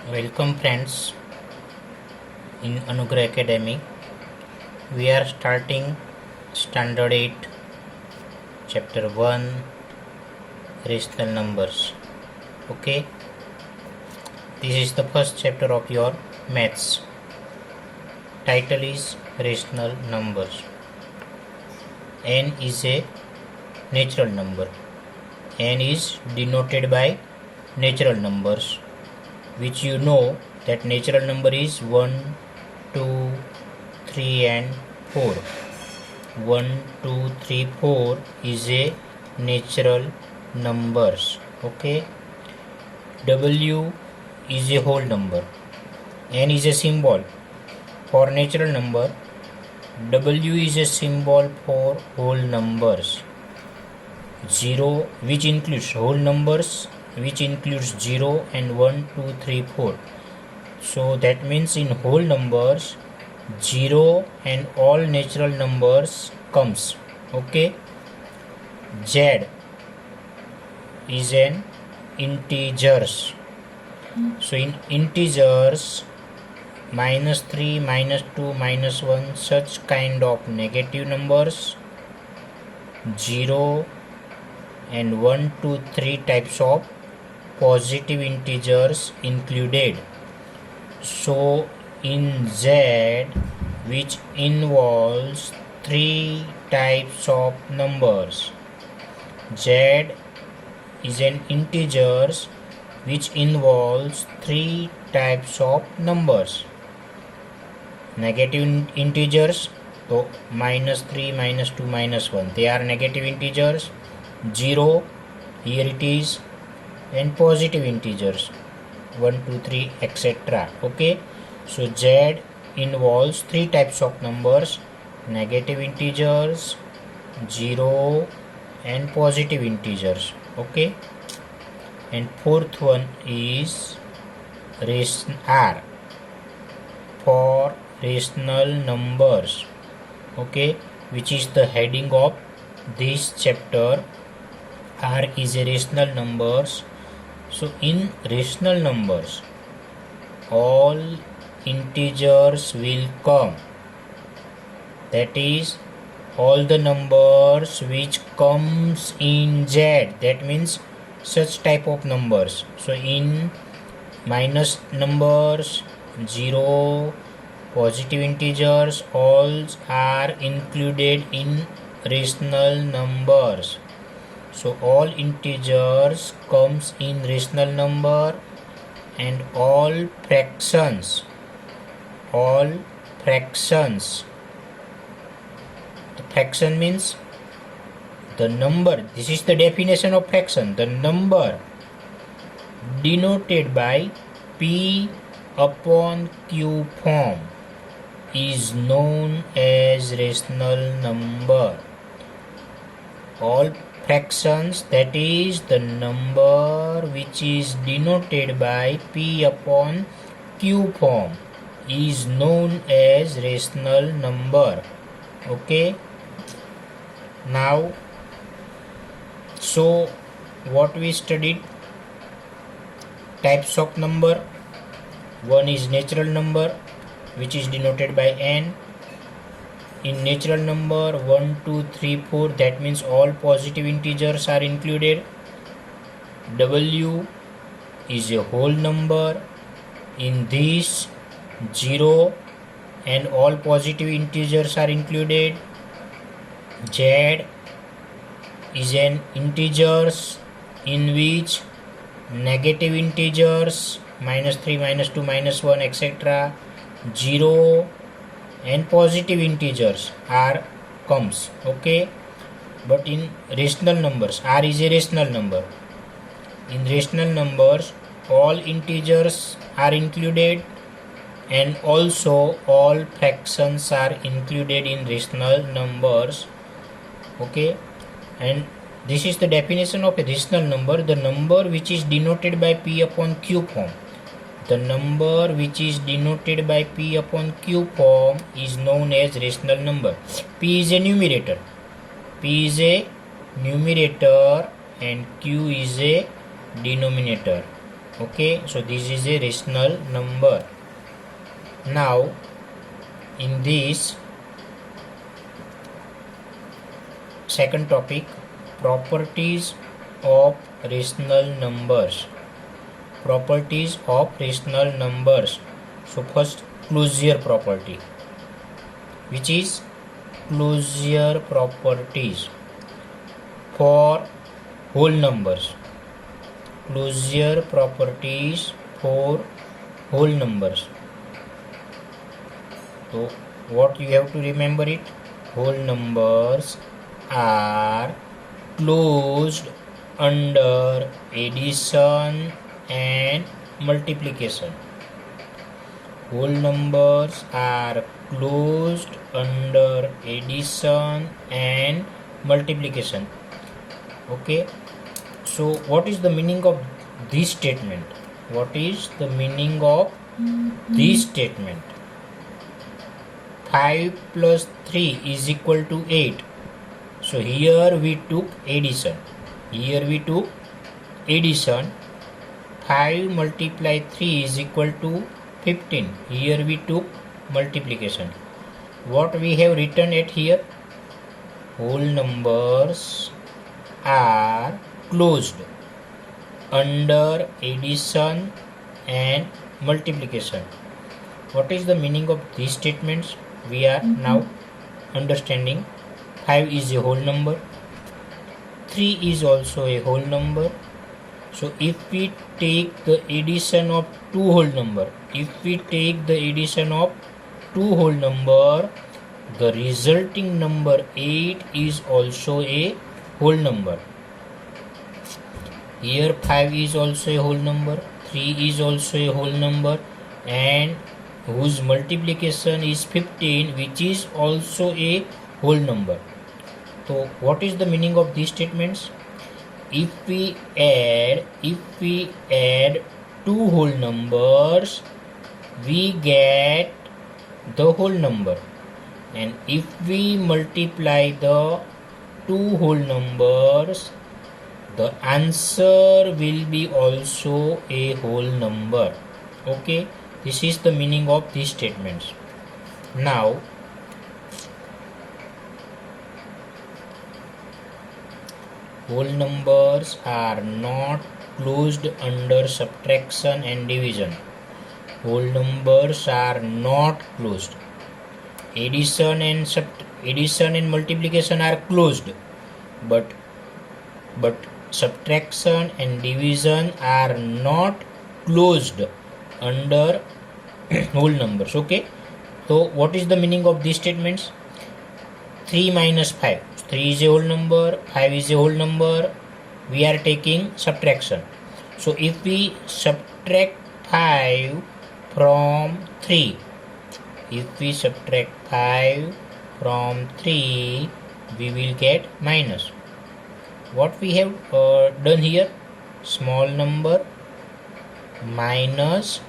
Welcome friends in Anugrah Academy. We are starting Standard 8 Chapter 1 Rational Numbers. Okay, this is the first chapter of your maths. Title is Rational Numbers. N is a natural number. N is denoted by natural numbers, which you know that natural number is 1, 2, 3 and 4. 1, 2, 3, 4 is a natural numbers. Okay. W is a whole number. N is a symbol for natural number. W is a symbol for whole numbers. 0, which includes whole numbers, which includes 0 and 1, 2, 3, 4. So that means in whole numbers 0 and all natural numbers comes. Okay. Z is an integers. So in integers -3, -2, -1 such kind of negative numbers, 0 and 1, 2, 3 types of positive integers included. So in Z, which involves 3 types of numbers, Z is an integers which involves 3 types of numbers. Negative integers, so -3, -2, -1, they are negative integers. 0, here it is, and positive integers 1, 2, 3, etc. Okay, so Z involves 3 types of numbers: negative integers, 0 and positive integers. Okay, and fourth one is R for rational numbers. Okay, which is the heading of this chapter. R is a rational numbers. So in rational numbers all integers will come, that is all the numbers which comes in Z, that means such type of numbers. So in minus numbers, 0, positive integers, all are included in rational numbers. So all integers comes in rational number, and all fractions, the fraction means the number, this is the definition of fraction, the number denoted by P upon Q form is known as rational number. All fractions, that is the number which is denoted by P upon Q form, is known as rational number. Okay, now so what we studied: types of number. One is natural number, which is denoted by N. In natural number 1, 2, 3, 4, that means all positive integers are included. W is a whole number. In this 0 and all positive integers are included. Z is an integers in which negative integers -3, -2, -1, etc., 0 and positive integers are comes. Okay, but in rational numbers, R is a rational number. In rational numbers all integers are included, and also all fractions are included in rational numbers. Okay, and this is the definition of a rational number: the number which is denoted by P upon Q form. The number which is denoted by P upon Q form is known as rational number. P is a numerator. P is a numerator and Q is a denominator. Okay, so this is a rational number. Now in this second topic, properties of rational numbers. Properties of rational numbers. So first, closure property, which is closure properties for whole numbers. Closure properties for whole numbers. So what you have to remember it? Whole numbers are closed under addition and multiplication. Whole numbers are closed under addition and multiplication. Okay, so what is the meaning of this statement? What is the meaning of this statement? 5 plus 3 is equal to 8. So here we took addition. 5 multiplied 3 is equal to 15. Here we took multiplication. What we have written at here? Whole numbers are closed under addition and multiplication. What is the meaning of these statements? We are now understanding. 5 is a whole number, 3 is also a whole number. So if we take the addition of two whole number, the resulting number 8 is also a whole number. Here 5 is also a whole number, 3 is also a whole number, and whose multiplication is 15, which is also a whole number. So what is the meaning of these statements? If we add two whole numbers, we get the whole number, and if we multiply the two whole numbers, the answer will be also a whole number. Okay, this is the meaning of these statements. Now whole numbers are not closed under subtraction and division. Whole numbers are not closed. Addition and multiplication are closed, but subtraction and division are not closed under whole numbers. Okay, so what is the meaning of these statements? 3 minus 5. 3 is a whole number, 5 is a whole number. We are taking subtraction. So if we subtract 5 from 3, we will get minus. What we have done here? Small number minus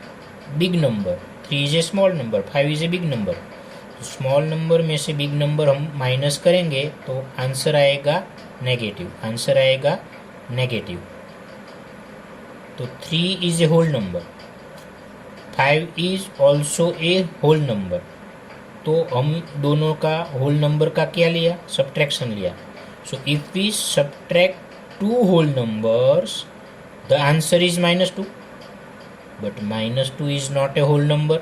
big number. 3 is a small number, 5 is a big number. Small number में से big number हम minus करेंगे तो answer आएगा negative. तो 3 is a whole number, 5 is also a whole number. तो हम दोनों का होल नंबर का क्या लिया? सब्ट्रैक्शन लिया. So if we subtract two whole numbers, the answer is -2, but -2 is not a whole number.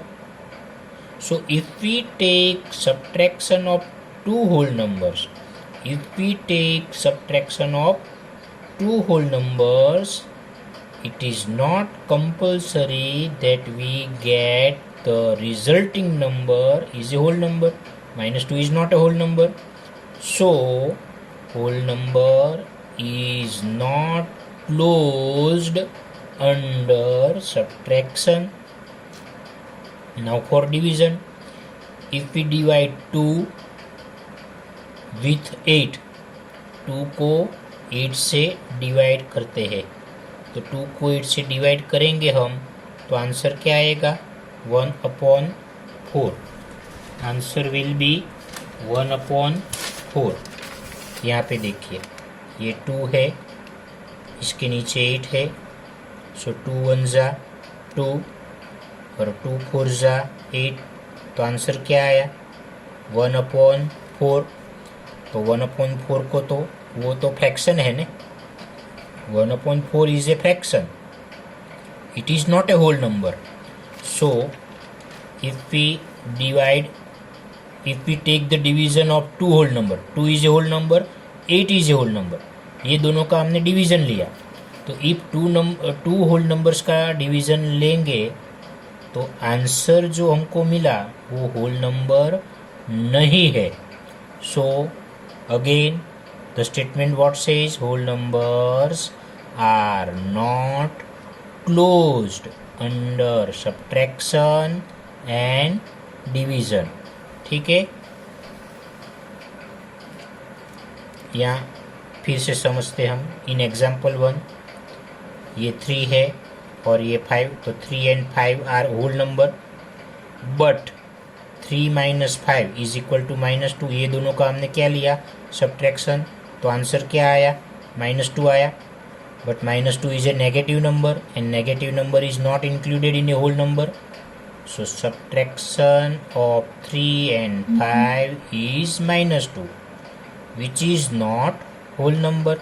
So if we take subtraction of two whole numbers, it is not compulsory that we get the resulting number is a whole number. -2 is not a whole number. So whole number is not closed under subtraction. Now for division, if we divide 2 with 8, 2 को 8 से divide करते हैं, तो 2 को 8 से divide करेंगे हम, तो आंसर क्या आएगा? 1/4. Answer will be 1/4. यहाँ पे देखिए, ये 2 है, इसके नीचे 8 है. सो 2 1 जा 2 और 2 4 जा 8। तो आंसर क्या आया? 1/4। तो 1/4 को तो वो तो फ्रैक्शन है ना, 1/4 is a fraction, it is not a whole number. So if we take the division of two whole number, 2 is a whole number, 8 is a whole number, ये दोनों का हमने डिवीजन लिया. तो इफ टू होल नंबर्स का division लेंगे तो answer जो हमको मिला वो होल नंबर नहीं है. So again the statement what says, whole numbers are not closed under subtraction and division. ठीक है, यहाँ फिर से समझते हम इन एग्जाम्पल 1. ये 3 है और ये 5, तो 3 and 5 are whole number, but 3 - 5 is equal to -2. ये दोनों का हमने क्या लिया? सब्ट्रैक्शन. तो आंसर क्या आया? -2 आया. But -2 is a negative number and negative number is not included in a whole number. So subtraction of 3 and 5 is -2, which is not whole number.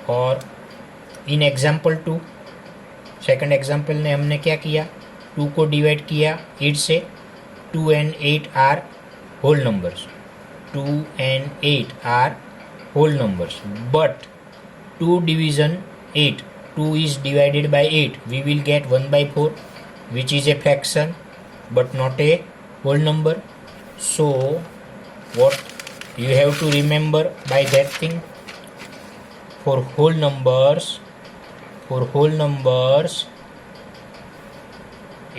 और इन एग्जाम्पल 2, सेकंड एग्जाम्पल ने हमने क्या किया? 2 को डिवाइड किया 8 से. 2 and 8 are whole numbers. 2 and 8 are whole numbers, but 2 division 8, 2 is divided by 8, we will get 1/4, which is a fraction but not a whole number. So what you have to remember by that thing, for whole numbers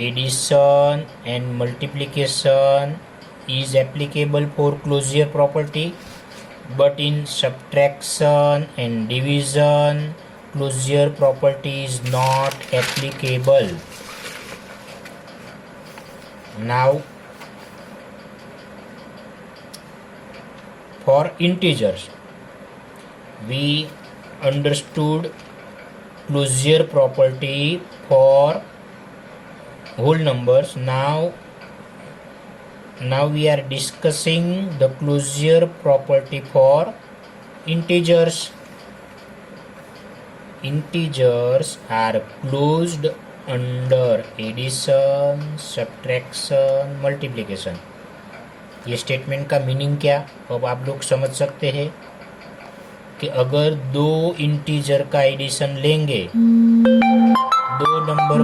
addition and multiplication is applicable for closure property, but in subtraction and division closure property is not applicable. Now for integers we understood closure property for whole numbers. Now we are discussing the closure property for integers. Integers are closed under addition, subtraction, multiplication. ये statement का meaning क्या, अब आप लोग समझ सकते हैं कि अगर 2 इंटीजर का एडिशन लेंगे, 2 नंबर